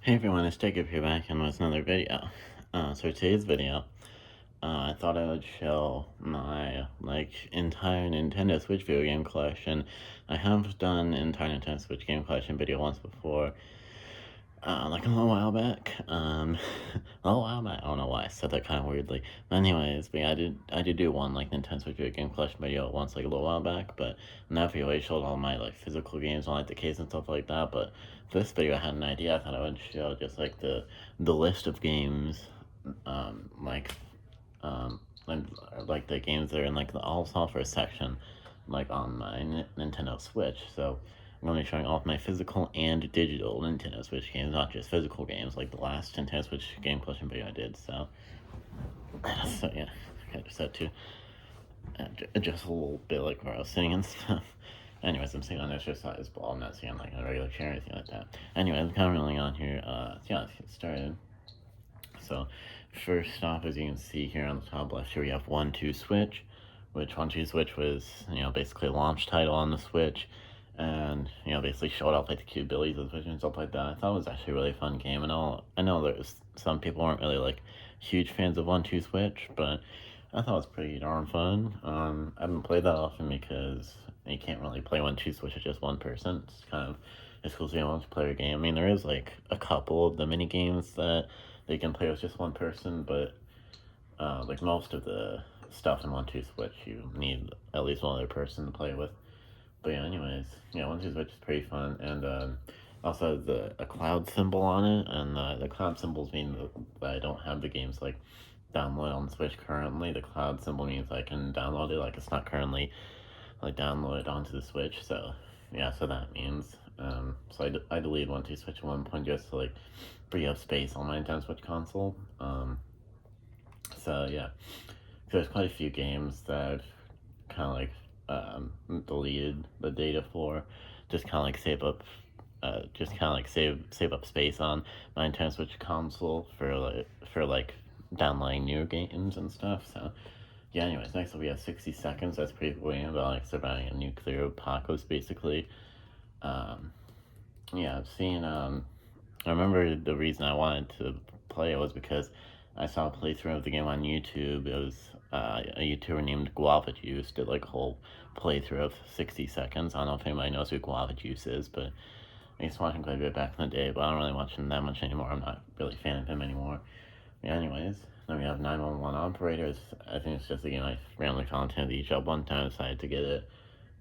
Hey everyone, it's Jacob here back and with another video. So today's video, I thought I would show my, entire Nintendo Switch video game collection. I have done an entire Nintendo Switch game collection video once before, a little while back. A little while back, I don't know why I said that kind of weirdly. But anyways, but yeah, I did do one, Nintendo Switch video game collection video once, a little while back, but in that video I showed all my, physical games on, the case and stuff like that, but for this video I had an idea. I thought I would show just, the list of games, um, like, like, the games that are in, the all software section, on my Nintendo Switch, so I'm going to be showing off my physical and digital Nintendo Switch games, not just physical games like the last Nintendo Switch game collection video I did, so yeah, I just had to adjust a little bit where I was sitting and stuff. Anyways, I'm sitting on an exercise ball, I'm not sitting on a regular chair or anything like that. Anyway, I'm kind of rolling on here, yeah, let's get started. So, first off, as you can see here on the top left here, we have 1-2 Switch, which 1-2 Switch was, basically a launch title on the Switch, and, basically showed off, the cute billies of the Switch and stuff like that. I thought it was actually a really fun game, and I know there's some people aren't really, huge fans of 1-2 Switch, but I thought it was pretty darn fun. I haven't played that often because you can't really play 1-2 Switch with just one person. It's kind of exclusively a multiplayer game. I mean, there is, a couple of the mini games that they can play with just one person, but most of the stuff in 1-2 Switch, you need at least one other person to play with. But yeah, anyways, yeah, 1-2 Switch is pretty fun, and also has a cloud symbol on it, and the cloud symbols mean that I don't have the games download on the Switch currently. The cloud symbol means I can download it, it's not currently downloaded onto the Switch. So yeah, so that means so I deleted 1-2 Switch at one point just to free up space on my Nintendo Switch console. So yeah, there's quite a few games that I've kind of deleted the data for, just kind of save up, save up space on my Nintendo Switch console for downloading new games and stuff. So yeah, anyways, next we have 60 Seconds. That's pretty cool game about surviving a nuclear apocalypse, basically. Yeah, I've seen. I remember the reason I wanted to play it was because I saw a playthrough of the game on YouTube. It was a YouTuber named Guava Juice did a whole playthrough of 60 Seconds. I don't know if anybody knows who Guava Juice is, but I used to watch him quite a bit back in the day, but I don't really watch him that much anymore. I'm not really a fan of him anymore. Yeah, anyways, then we have 911 Operators. I think it's just a game I randomly found on the eShop one time, decided to get it.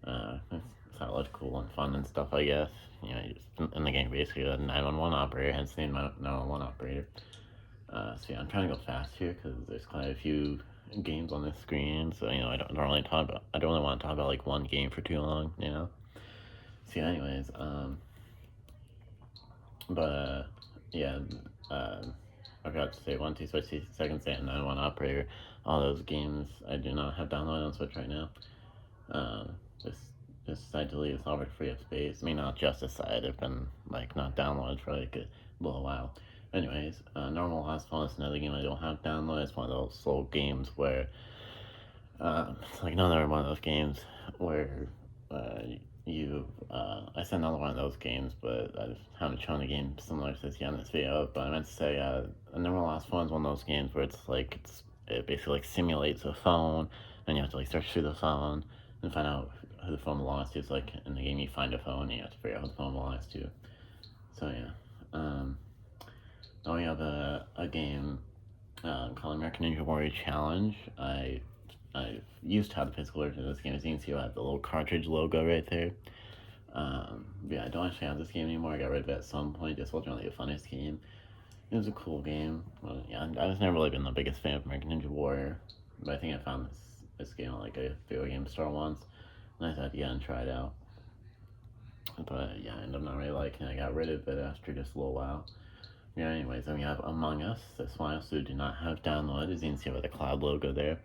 It looked cool and fun and stuff, I guess. Just in the game, basically, a 911 operator, hence the name 911 Operator. So yeah, I'm trying to go fast here because there's quite a few games on this screen, so I don't really I don't really want to talk about one game for too long. So yeah, anyways, but yeah, I forgot to say 1-2 Switch, 60 Seconds, and 911 Operator. All those games I do not have downloaded on Switch right now. This decided to leave this over to free up space. I mean, not just decided, they've been not downloaded for a little while. Anyways, Normal Last One is another game I don't have downloaded. It's one of those slow games where it's another one of those games where I said another one of those games, but I haven't shown a game similar to this yet in this video. But I meant to say, Number Last One is one of those games where it basically simulates a phone, and you have to search through the phone and find out who the phone belongs to. It's in the game you find a phone and you have to figure out who the phone belongs to. So yeah. Then we have a game called American Ninja Warrior Challenge. I used to have the physical version of this game. As you can see, I have the little cartridge logo right there. Yeah, I don't actually have this game anymore. I got rid of it at some point. This wasn't really the funnest game. It was a cool game. But yeah, I was never really been the biggest fan of American Ninja Warrior. But I think I found this game on a video game store once. And I thought, yeah, and try it out. But yeah, I ended up not really liking it. I got rid of it after just a little while. Yeah, anyways, then we have Among Us. This one I also do not have downloaded. As you can see with the cloud logo there.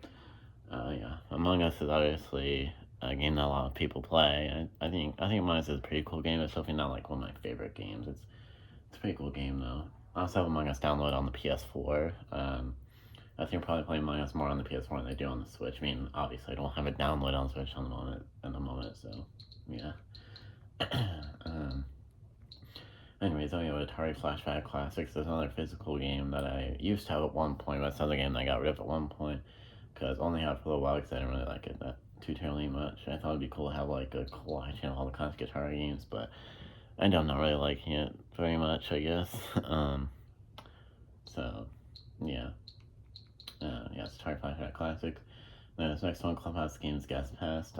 Yeah, Among Us is obviously a game that a lot of people play. I think Among Us is a pretty cool game. It's definitely not one of my favorite games. It's a pretty cool game though. I also have Among Us downloaded on the PS4. I think I'm probably playing Among Us more on the PS4 than I do on the Switch. I mean, obviously I don't have it downloaded on Switch at the moment, so yeah. Anyways, then we have Atari Flashback Classics. There's another physical game that I used to have at one point, but it's another game that I got rid of at one point because I only had it for a little while because I didn't really like it that too terribly much. I thought it'd be cool to have like a collection of all the classic Atari games, but I ended up not really liking it very much, I guess. So yeah, yeah, it's Atari Flashback Classics. Then this next one, Clubhouse Games Guest Pass.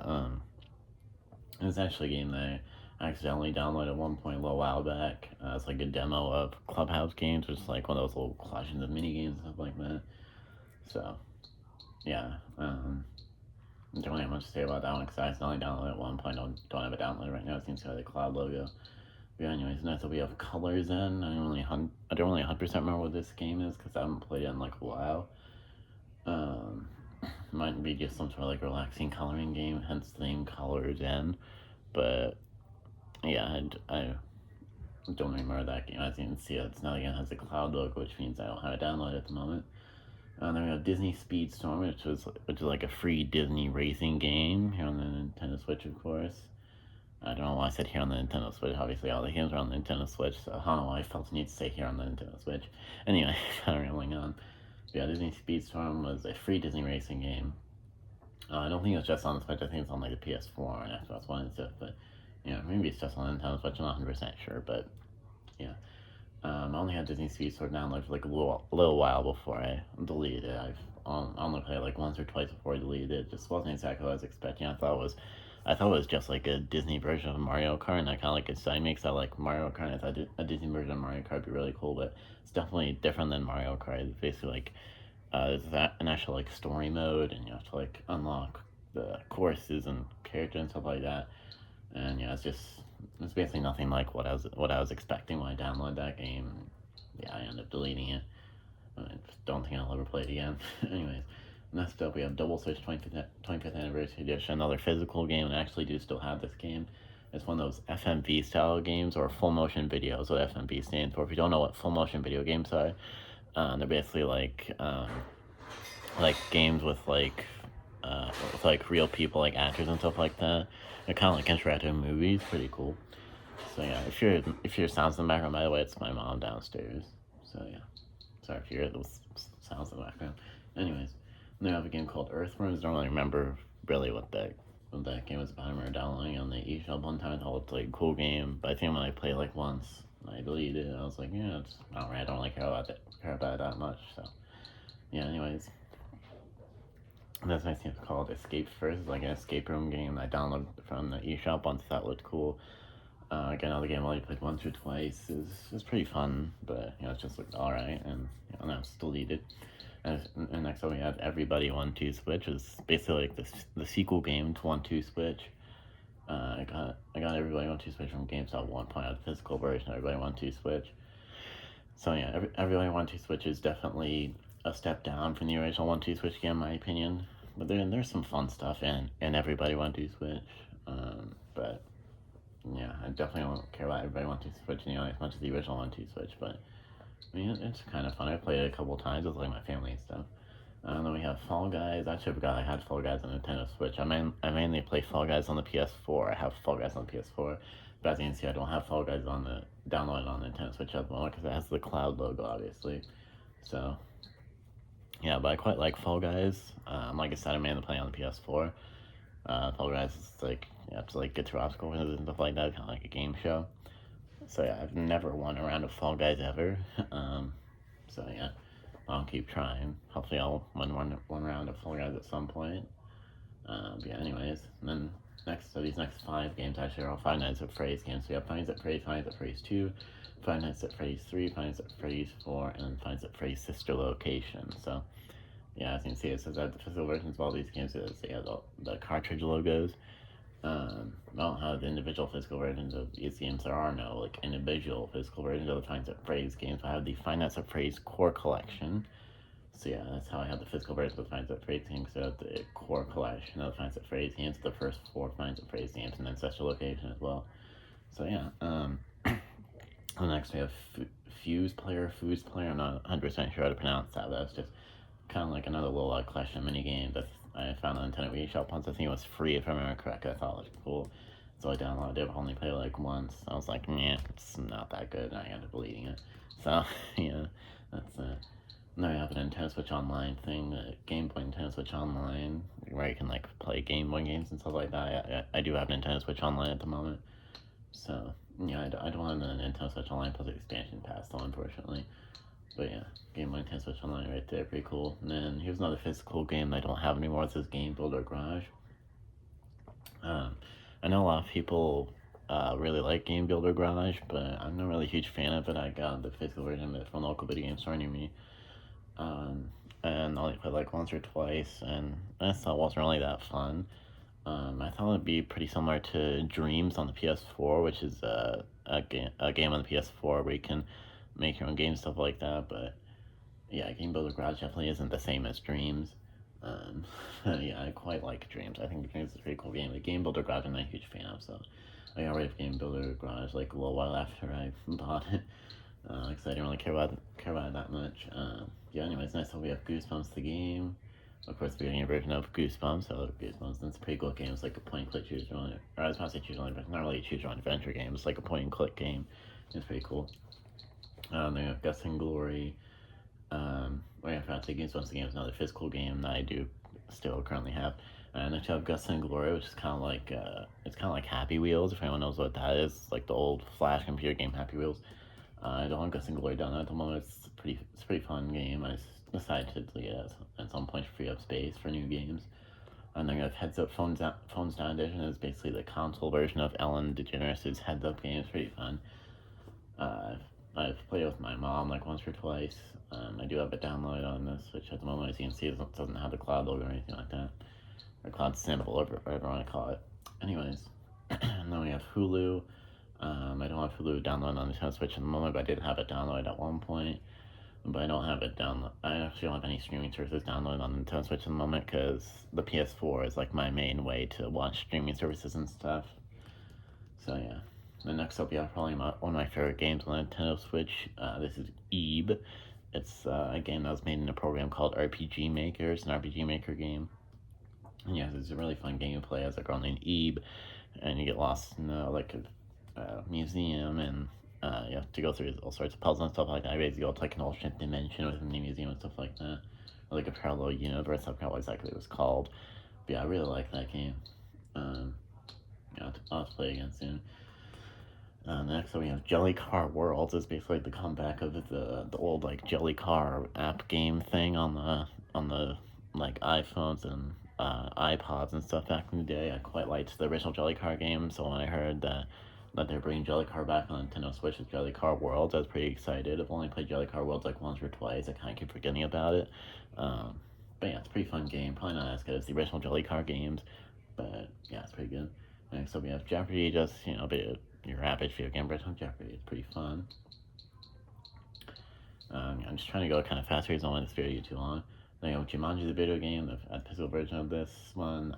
It was actually a game that I accidentally downloaded at one point a little while back. It's like a demo of Clubhouse games, which is like one of those little collections of mini games and stuff like that. So, yeah, don't really have much to say about that one because I accidentally downloaded it at one point. Don't have it downloaded right now. It seems to have the cloud logo. But yeah, anyways, next up we have Colors In. I don't really 100% remember what this game is because I haven't played it in like a while. Might be just some sort of like relaxing coloring game, hence the name Colors In. But yeah, I don't remember that game. As you can see, it's not again has a cloud logo, which means I don't have it downloaded at the moment. Then we have Disney Speedstorm, which is like a free Disney racing game here on the Nintendo Switch, of course. I don't know why I said here on the Nintendo Switch. Obviously, all the games are on the Nintendo Switch, so I don't know why I felt the need to say here on the Nintendo Switch. Anyway, kind of rambling on. But yeah, Disney Speedstorm was a free Disney racing game. I don't think it's just on the Switch. I think it's on like the PS4 and Xbox One and stuff. But yeah, maybe it's just on Nintendo Switch. I'm not 100% sure, but yeah. I only had Disney Speedstorm downloaded for like a little while before I deleted it. I've only played it like once or twice before I deleted it. It just wasn't exactly what I was expecting. I thought it was just like a Disney version of Mario Kart, and I kind of like its side mix. I like Mario Kart. I thought a Disney version of Mario Kart would be really cool, but it's definitely different than Mario Kart. It's basically like there's an actual like story mode, and you have to like unlock the courses and characters and stuff like that. And yeah, it's basically nothing like what I was expecting when I downloaded that game. Yeah, I ended up deleting it. I don't think I'll ever play it again. Anyways, next up we have Double Switch 25th Anniversary Edition, another physical game, and I actually do still have this game. It's one of those FMV style games, or full motion videos, what FMV stands for. If you don't know what full motion video games are, they're basically like games with like real people, like actors and stuff like that. They're kind of like interactive movies, pretty cool. So yeah, if your sounds in the background, by the way, it's my mom downstairs. So yeah, sorry if you hear those sounds in the background. Anyways, they have a game called Earthworms. I don't really remember really what that game was about. I remember downloading on the eShop one time. I thought it was like a cool game, but I think when I played like once, I deleted it. I was like, yeah, it's alright. I don't really care about it that much. So yeah, anyways. That's nice thing called Escape First. It's like an escape room game I downloaded from the eShop once. That looked cool. Again, another game I only played once or twice is pretty fun, but you know it just looked alright, and you know, now it's deleted. And next up we have Everybody 1-2 Switch. It's basically like the sequel game to 1-2 Switch. I got Everybody 1-2 Switch from GameStop at one point. I had the physical version of Everybody 1-2 Switch. So yeah, Everybody 1-2 Switch is definitely a step down from the original 1-2 Switch game, in my opinion. But there's some fun stuff in Everybody 1-2 Switch. But yeah, I definitely don't care about Everybody 1-2 Switch as much as the original 1-2 Switch. But I mean, it's kind of fun. I played it a couple times with like my family and stuff. Then we have Fall Guys. I actually forgot I had Fall Guys on Nintendo Switch. I mainly play Fall Guys on the PS4. I have Fall Guys on the PS4. But as you can see, I don't have Fall Guys downloaded on the Nintendo Switch at the moment because it has the cloud logo, obviously. So yeah, but I quite like Fall Guys. Like I said, I mainly play on the PS4. Fall Guys is like you have to like get through obstacles and stuff like that, kind of like a game show. So yeah, I've never won a round of Fall Guys ever. So yeah, I'll keep trying. Hopefully, I'll win one round of Fall Guys at some point. But yeah, anyways, and then these next 5 games actually are all Five Nights at Freddy's games. So we have Five Nights at Freddy's, Five Nights at Freddy's 2, Five Nights at Freddy's 3, Five Nights at Freddy's 4, and Five Nights at Freddy's Sister Location. So yeah, as you can see, it says that the physical versions of all these games, they have the cartridge logos. I don't have the individual physical versions of these games. There are no like individual physical versions of the Five Nights at Freddy's games. I have the Five Nights at Freddy's Core Collection. So yeah, that's how I have the physical version of the Five Nights at Freddy's games. So the core collection of the Five Nights at Freddy's games, the first 4 Five Nights at Freddy's games, and then Sister Location as well. So yeah, next we have Fuse Player. I'm not 100% sure how to pronounce that, but that's just kind of like another little collection of mini games that I found on Nintendo eShop once. I think it was free if I remember correctly. I thought it was cool. So I downloaded it, but only played it like once. I was like, yeah, it's not that good, and I ended up deleting it. So, yeah, that's it. And then we have a Nintendo Switch Online thing, the Game Boy Nintendo Switch Online, where you can like play Game Boy games and stuff like that. I do have Nintendo Switch Online at the moment. So, yeah, I don't have the Nintendo Switch Online plus expansion pass, though, unfortunately. But yeah, Game Boy Nintendo Switch Online right there, pretty cool. And then here's another physical game I don't have anymore. It says Game Builder Garage. Um, I know a lot of people really like Game Builder Garage, but I'm not really a huge fan of it. I got the physical version of it from a local video game store near me. And I only played like once or twice, and I thought it wasn't really that fun. I thought it'd be pretty similar to Dreams on the PS4, which is a game on the PS4 where you can make your own game, stuff like that. But yeah, Game Builder Garage definitely isn't the same as Dreams. Um, yeah, I quite like Dreams. I think Dreams is a pretty cool game. The Game Builder Garage I'm not a huge fan of, so I got rid of Game Builder Garage like a little while after I bought it. Because I didn't really care about it that much. Yeah, anyways, next up we have Goosebumps the game. Of course, we're getting a version of Goosebumps. I love Goosebumps. It's a pretty cool game. It's like a point-and-click choose-your-own, or I was about to say choose-your-own, but not really a choose-your-own adventure game. It's like a point-and-click game. It's pretty cool. Then we have Guts and Glory. I forgot to say Goosebumps the game is another physical game that I do still currently have. And next you have Guts and Glory, which is kind of like it's kind of like Happy Wheels. If anyone knows what that is, like the old Flash computer game Happy Wheels. I don't have Guts and Glory done at the moment. It's a pretty fun game. I decided to delete it at some point to free up space for new games. And then we have Heads Up Phones Down Edition. Is basically the console version of Ellen DeGeneres' Heads Up game. It's pretty fun. I've played it with my mom like once or twice. I do have it downloaded on this Switch at the moment. As you can see, it doesn't have the cloud logo or anything like that. Or cloud symbol, or whatever I want to call it. Anyways, and then we have Hulu. I don't have Hulu downloaded on the Nintendo Switch at the moment, but I did have it downloaded at one point. But I don't have it download. I actually don't have any streaming services downloaded on the Nintendo Switch at the moment because the PS4 is like my main way to watch streaming services and stuff. So yeah. Then next up, we have probably one of my favorite games on the Nintendo Switch. This is Ib. It's a game that was made in a program called RPG Maker. It's an RPG Maker game. And yes, it's a really fun game to play as a girl named Ib, and you get lost in like a museum, and you have to go through all sorts of puzzles and stuff like that. You basically go to like an alternate dimension within the museum and stuff like that, or like a parallel universe. I forgot what exactly it was called, but yeah, I really like that game. Yeah, I'll have to play again soon. Next up we have Jelly Car Worlds. It's basically like the comeback of the old like Jelly Car app game thing on the like iPhones and iPods and stuff back in the day. I quite liked the original Jelly Car game, so when I heard that they're bringing Jelly Car back on Nintendo Switch with Jelly Car Worlds, I was pretty excited. I've only played Jelly Car Worlds like once or twice. I kind of keep forgetting about it. But yeah, it's a pretty fun game. Probably not as good as the original Jelly Car games, but yeah, it's pretty good. Next up we have Jeopardy, just a bit of your average video game version of Jeopardy. It's pretty fun. I'm just trying to go kind of fast because I don't want this video to get too long. Then you have Jumanji the video game, the physical version of this one.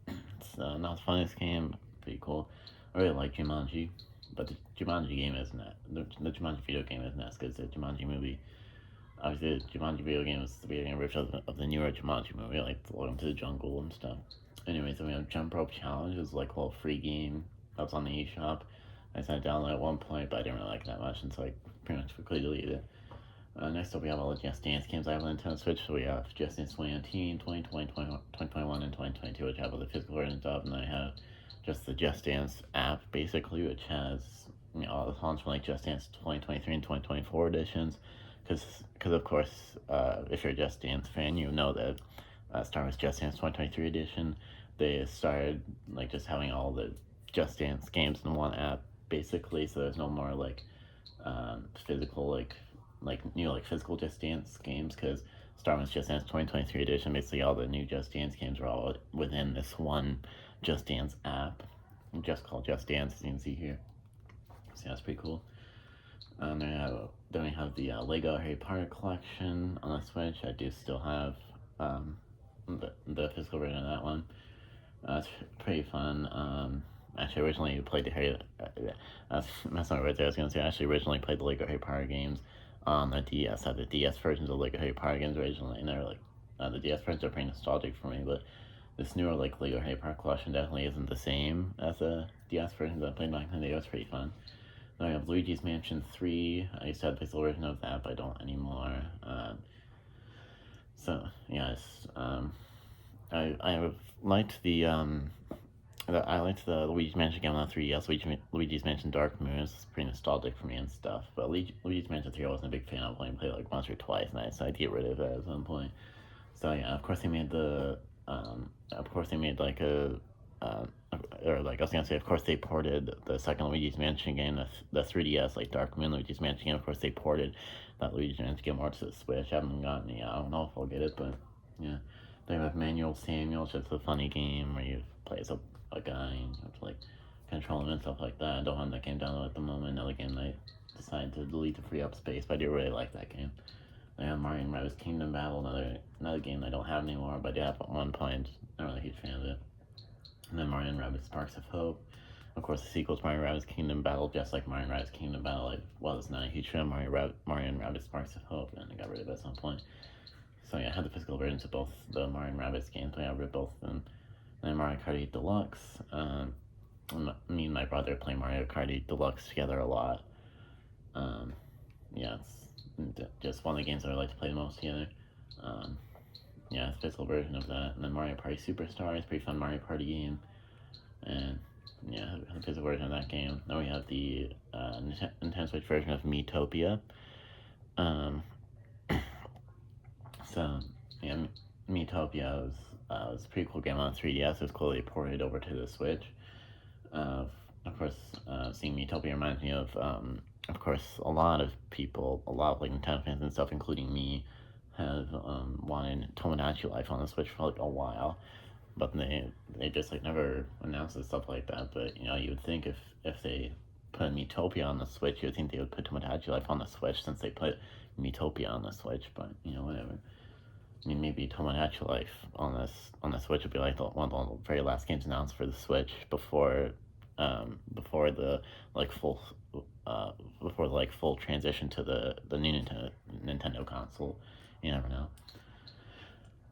It's not the funniest game, pretty cool. I really like Jumanji, but the Jumanji game isn't that. The Jumanji video game isn't as good as the Jumanji movie. Obviously, the Jumanji video game is the video game version of the newer Jumanji movie, like Welcome to the Jungle and stuff. Anyways, then we have Jump Rope Challenge. It's like a little free game that was on the eShop. I decided to download at one point, but I didn't really like it that much, and so I pretty much quickly deleted it. Next up, we have all the Just Dance games I have on Nintendo Switch. So we have Just Dance 2019, 2020, 2021, and 2022, which I have all the physical versions of, and I have just the Just Dance app, basically, which has all the songs from like Just Dance 2023 and 2024 editions. Because of course, if you're a Just Dance fan, you know that starting with Just Dance 2023 edition, they started like just having all the Just Dance games in one app, basically. So there's no more like physical new physical Just Dance games, because starting with Just Dance 2023 edition, basically all the new Just Dance games are all within this one Just Dance app, just called Just Dance, as you can see here. So that's pretty cool. Then we have the Lego Harry Potter collection on the Switch. I do still have the physical version of that one. It's pretty fun. Actually, originally played the Harry. That's not right there. I was gonna say I actually originally played the Lego Harry Potter games on the DS. I had the DS versions of Lego Harry Potter games originally, and they're like the DS versions are pretty nostalgic for me. But this newer like Lego Harry Potter collection definitely isn't the same as the DS version that I played back in the day. It was pretty fun. Then I have Luigi's Mansion 3. I used to have the physical version of that, but I don't anymore. So yes, I liked I liked the Luigi's Mansion game on 3DS. Luigi's Mansion Dark Moon is pretty nostalgic for me and stuff. But Luigi's Mansion 3 I wasn't a big fan of. Played like once or twice, and I decided to get rid of it at some point. So yeah, of course they made like or like I was gonna say, of course they ported the second Luigi's Mansion game, the 3DS like Dark Moon Luigi's Mansion game. Of course they ported that Luigi's Mansion game over to the Switch. I haven't gotten it yet. I don't know if I'll get it, but yeah. They have Manual Samuel, it's just a funny game where you play as a guy and you have to like control him and stuff like that. I don't have that game downloaded at the moment. Another game I decided to delete to free up space, but I do really like that game. I have Mario and Rabbids Kingdom Battle, another game I don't have anymore, but I did have at one point. I'm not really a huge fan of it. And then Mario and Rabbids Sparks of Hope. Of course, the sequel to Mario and Rabbids Kingdom Battle, just like Mario and Rabbids Kingdom Battle, I was not a huge fan of Mario and Rabbids Sparks of Hope, and I got rid of it at some point. So yeah, I had the physical versions of both the Mario and Rabbids games, but I got rid of both of them. And then Mario Kart 8 Deluxe. Me and my brother play Mario Kart 8 Deluxe together a lot. Yeah, it's just one of the games that I like to play the most together. Yeah, it's a physical version of that. And then Mario Party Superstar is a pretty fun Mario Party game. And yeah, the physical version of that game. Then we have the Nintendo Switch version of Miitopia. So yeah, Miitopia was a pretty cool game on 3DS. It was cool they ported over to the Switch. Of course, seeing Miitopia reminds me of course, a lot of people, a lot of like Nintendo fans and stuff, including me, have wanted Tomodachi Life on the Switch for like a while, but they just like never announced and stuff like that. But you know, you would think if they put Miitopia on the Switch, you would think they would put Tomodachi Life on the Switch since they put Miitopia on the Switch. But you know, whatever. I mean, maybe Tomodachi Life on the Switch would be like one of the very last games announced for the Switch before the like full transition to the new Nintendo console. You never know.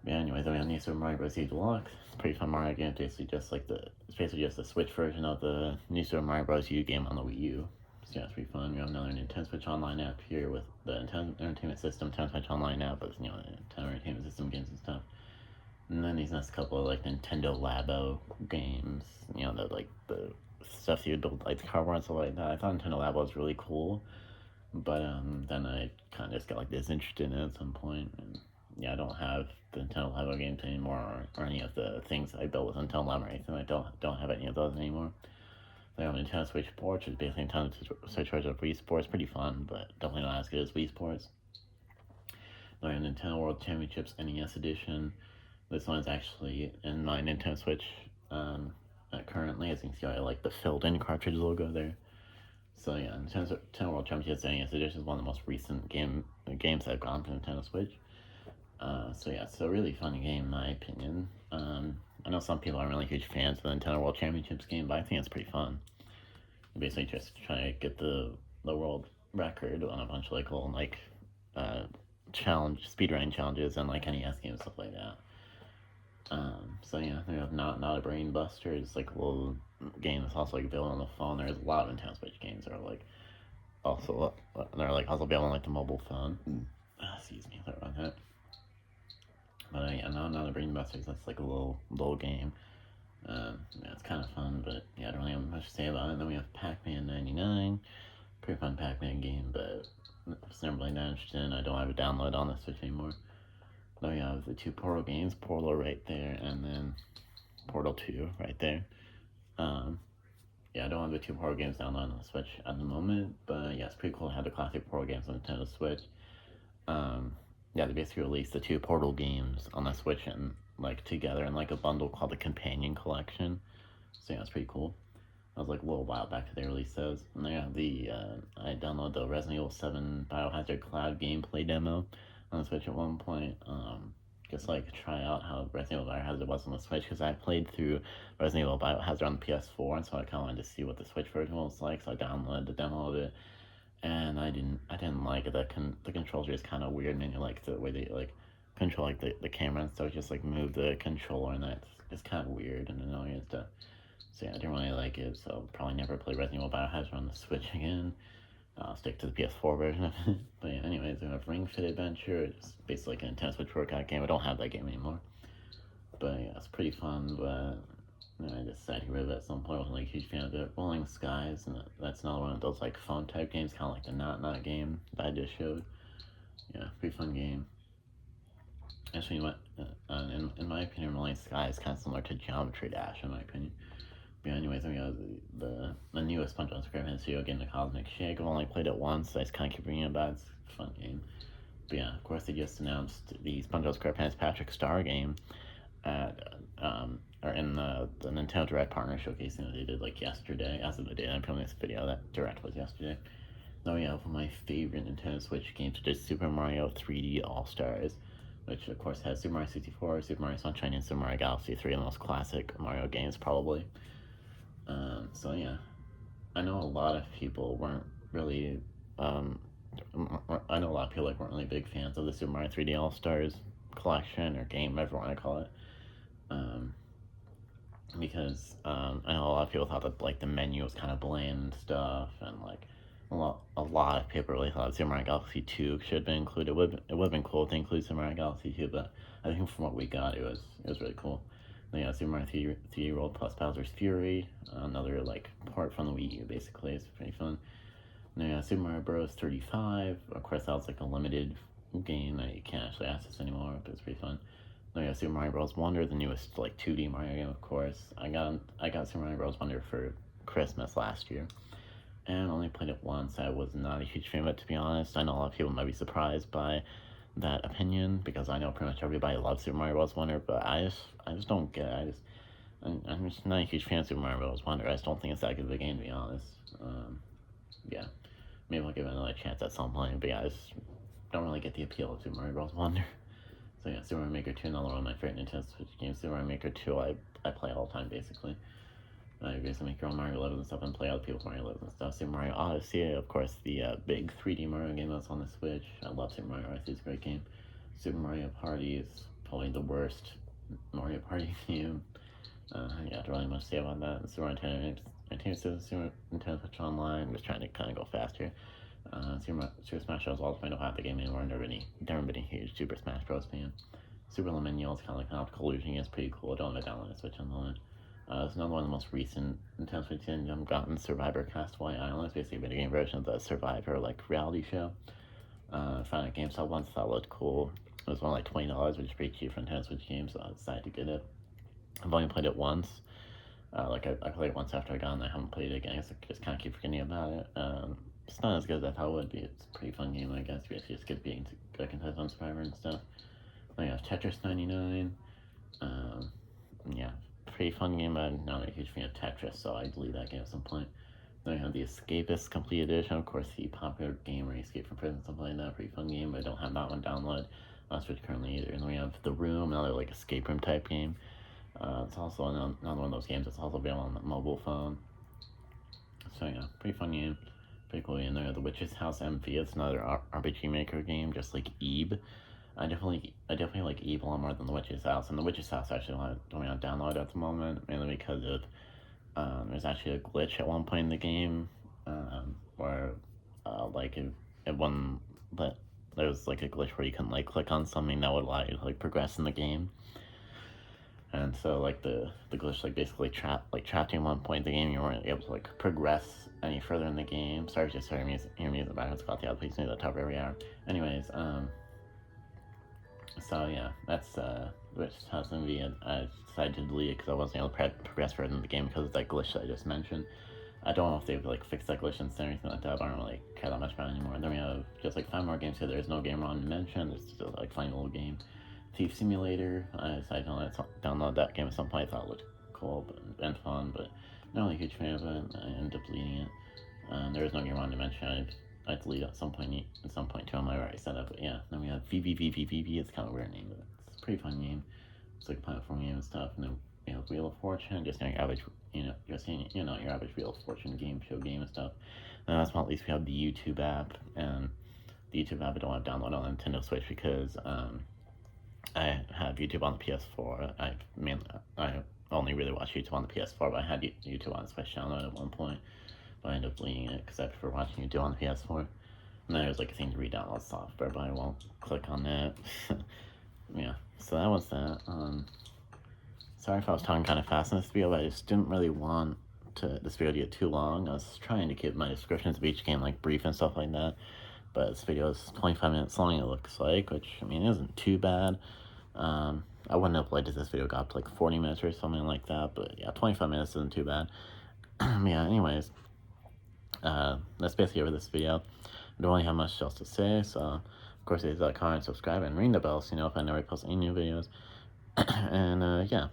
But anyways, we have New Super Mario Bros. U Deluxe. It's a pretty fun Mario game. It's basically just the Switch version of the New Super Mario Bros. U game on the Wii U. So yeah, it's pretty fun. We have another Nintendo Switch Online app here with the Nintendo Entertainment System, Nintendo Switch Online app, but you know, Nintendo Entertainment System games and stuff. And then these next couple of like Nintendo Labo games, you know, the stuff you would build like the cardboard and stuff like that. I thought Nintendo Labo was really cool, but then I kind of just got like disinterested in it at some point. And yeah, I don't have the Nintendo Labo games anymore, or any of the things I built with Nintendo Labo or anything. I don't have any of those anymore. They have Nintendo Switch Sports, which is basically Nintendo Switch version of Wii Sports. Pretty fun, but definitely not as good as Wii Sports. Then we have Nintendo World Championships NES Edition. This one is actually in my Nintendo Switch currently. As you can see, I like the filled-in cartridge logo there. So yeah, Nintendo World Championships NES Edition is one of the most recent games that have gone to Nintendo Switch. So yeah, it's a really fun game in my opinion. I know some people aren't really huge fans of the Nintendo World Championships game, but I think it's pretty fun. You basically just try to get the world record on a bunch of like little like speedrunning challenges and like NES games, stuff like that. So yeah, they have not a Brain Buster. It's like a little game that's also like available on the phone. There's a lot of Nintendo Switch games that are like also available on like the mobile phone. Excuse me, sorry about that. But yeah, not a Brain Busters. That's like a little game. Yeah, it's kind of fun, but yeah, I don't really have much to say about it. Then we have Pac-Man 99. Pretty fun Pac-Man game, but it's never really that interesting. I don't have a download on the Switch anymore. Then we have the two Portal games, Portal right there, and then Portal 2 right there. Yeah, I don't have the two Portal games downloaded on the Switch at the moment, but yeah, it's pretty cool to have the classic Portal games on the Nintendo Switch. Yeah, they basically released the two Portal games on the Switch and like together in like a bundle called the Companion Collection. So yeah, it's pretty cool. That was like a little while back that they released those. And then I downloaded the Resident Evil 7 Biohazard Cloud gameplay demo on the Switch at one point. Just like try out how Resident Evil Biohazard was on the Switch, because I played through Resident Evil Biohazard on the PS4, and so I kind of wanted to see what the Switch version was like. So I downloaded the demo of it, and I didn't like it. The controls are just kind of weird, and like the way they like control like the camera and stuff, just like move the controller, and that's it's kind of weird and annoying and stuff. So yeah, I didn't really like it, so Probably never play Resident Evil Biohazard on the Switch again. I'll stick to the PS4 version of it. But yeah, anyways, we have Ring Fit Adventure. It's basically like an intense Switch workout game. I don't have that game anymore. But yeah, it's pretty fun, but I just decided to get rid of it at some point. I wasn't like a huge fan of it. Rolling Skies, and that's another one of those like phone type games, kind of like the Not game that I just showed. Yeah, pretty fun game. Actually, in my opinion, Rolling Skies is kind of similar to Geometry Dash, in my opinion. But anyways, we got the newest SpongeBob SquarePants video game, The Cosmic Shake. I've only played it once, so I just kind of keep bringing it back. It's a fun game. But yeah, of course, they just announced the SpongeBob SquarePants Patrick Star game at or in the Nintendo Direct partner showcasing that they did like yesterday. As of the day I'm filming this video, that Direct was yesterday. Now we have one of my favorite Nintendo Switch games, which is Super Mario 3D All Stars, which of course has Super Mario 64, Super Mario Sunshine, and Super Mario Galaxy 3, the most classic Mario games probably. So yeah, I know a lot of people weren't really. I know a lot of people weren't really big fans of the Super Mario 3D All Stars collection or game, whatever you want to call it. Because I know a lot of people thought that like the menu was kind of bland and stuff, and like a lot of people really thought Super Mario Galaxy 2 should have been included. It would have been cool to include Super Mario Galaxy 2, but I think from what we got, it was really cool. Then yeah, Super Mario 3D World plus Bowser's Fury, another like port from the Wii U. Basically, it's pretty fun. Then yeah, Super Mario Bros. 35. Of course, that was like a limited game that you can't actually access anymore, but it's pretty fun. Then yeah, Super Mario Bros. Wonder, the newest like 2D Mario game, of course. I got Super Mario Bros. Wonder for Christmas last year, and only played it once. I was not a huge fan of it, to be honest. I know a lot of people might be surprised by that opinion, because I know pretty much everybody loves Super Mario Bros. Wonder, but I just don't get it. I'm just not a huge fan of Super Mario Bros. Wonder. I just don't think it's that good of a game, to be honest. Yeah, maybe I'll give it another chance at some point, but yeah, I just don't really get the appeal of Super Mario Bros. Wonder. So yeah, Super Mario Maker 2, another one of my favorite Nintendo Switch games. Super Mario Maker 2, I play all the time, basically. I basically make your own Mario levels and stuff and play other people's Mario levels and stuff. Super Mario Odyssey, of course, the big 3D Mario game that's on the Switch. I love Super Mario Odyssey, it's a great game. Super Mario Party is probably the worst Mario Party game. Yeah, don't really much to say about that. Super Nintendo Switch Online, I'm just trying to kind of go fast here. Super Smash Bros. Ultimate, I don't have the game anymore. I've never been a huge Super Smash Bros. Fan. Super Liminal is kind of like an optical illusion. It's pretty cool. I don't have it down on the Switch on the moment. It's another one of the most recent Nintendo Switch games I've gotten, Survivor Castaway Island. It's basically a video game version of the Survivor like reality show. I found it at GameStop once, thought it looked cool. It was only like $20, which is pretty cheap for Nintendo Switch games, so I decided to get it. I've only played it once. I played it once after I got it, and I haven't played it again. I guess I just kind of keep forgetting about it. It's not as good as I thought it would be. It's a pretty fun game, I guess. You basically just get being a contest on Survivor and stuff. Then you have Tetris 99. Yeah, pretty fun game, but I'm not a huge fan of Tetris, so I'd leave that game at some point. Then we have the Escapist Complete Edition, of course, the popular game where you escape from prison, something like that. Pretty fun game, but I don't have that one downloaded on Switch currently either. And then we have The Room, another like escape room type game. It's also another one of those games that's also available on the mobile phone. So yeah, pretty fun game. Pretty cool game there. The Witch's House MV, it's another RPG Maker game, just like Eve. I definitely like Eve a lot more than The Witch's House, and The Witch's House actually don't want to download at the moment, mainly because of there's actually a glitch at one point in the game where like it wouldn't let there was like a glitch where you can like click on something that would allow you to like progress in the game. And so like the glitch like basically trapped you at one point in the game. You weren't able to like progress any further in the game. Sorry, just hearing music back. It's got the other please near the top every hour. Anyways, so yeah, that's which has MV. I decided to delete it because I wasn't able to progress further in the game because of that glitch that I just mentioned. I don't know if they've like fixed that glitch and anything like that, but I don't really care that much about it anymore. And then we have just like 5 more games here. There's no game on to mention. It's still like funny little game. Thief Simulator. I decided to download that game at some point. I thought it looked cool and fun, but not really a huge fan of it. I ended up deleting it. There is no game on to mention. I'd delete it at some point too. I might already set up, but yeah. Then we have VVVVVV. It's kind of a weird name, but it's a pretty fun game. It's like a platform game and stuff. And then we have Wheel of Fortune, just your average, your average Wheel of Fortune game and stuff. And last but not least, we have the YouTube app, and the YouTube app I don't have downloaded on Nintendo Switch because I have YouTube on the PS4. I only really watch YouTube on the PS4, but I had YouTube on the Switch download at one point, but I ended up deleting it because I prefer watching YouTube on the PS4. And there's like a thing to re-download software, but I won't click on that. Yeah, so that was that. Sorry if I was talking kind of fast in this video, but I just didn't really want this video to get too long. I was trying to keep my descriptions of each game like brief and stuff like that, but this video is 25 minutes long, it looks like, which, I mean, isn't too bad. I wouldn't have played if this video got up to like 40 minutes or something like that, but yeah, 25 minutes isn't too bad. Yeah, anyways, that's basically it for this video. I don't really have much else to say, so of course, hit that comment, subscribe, and ring the bell so you know if I never post any new videos. And yeah,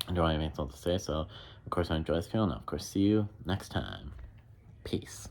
I don't have anything else to say, so of course I enjoy this video, and of course see you next time. Peace.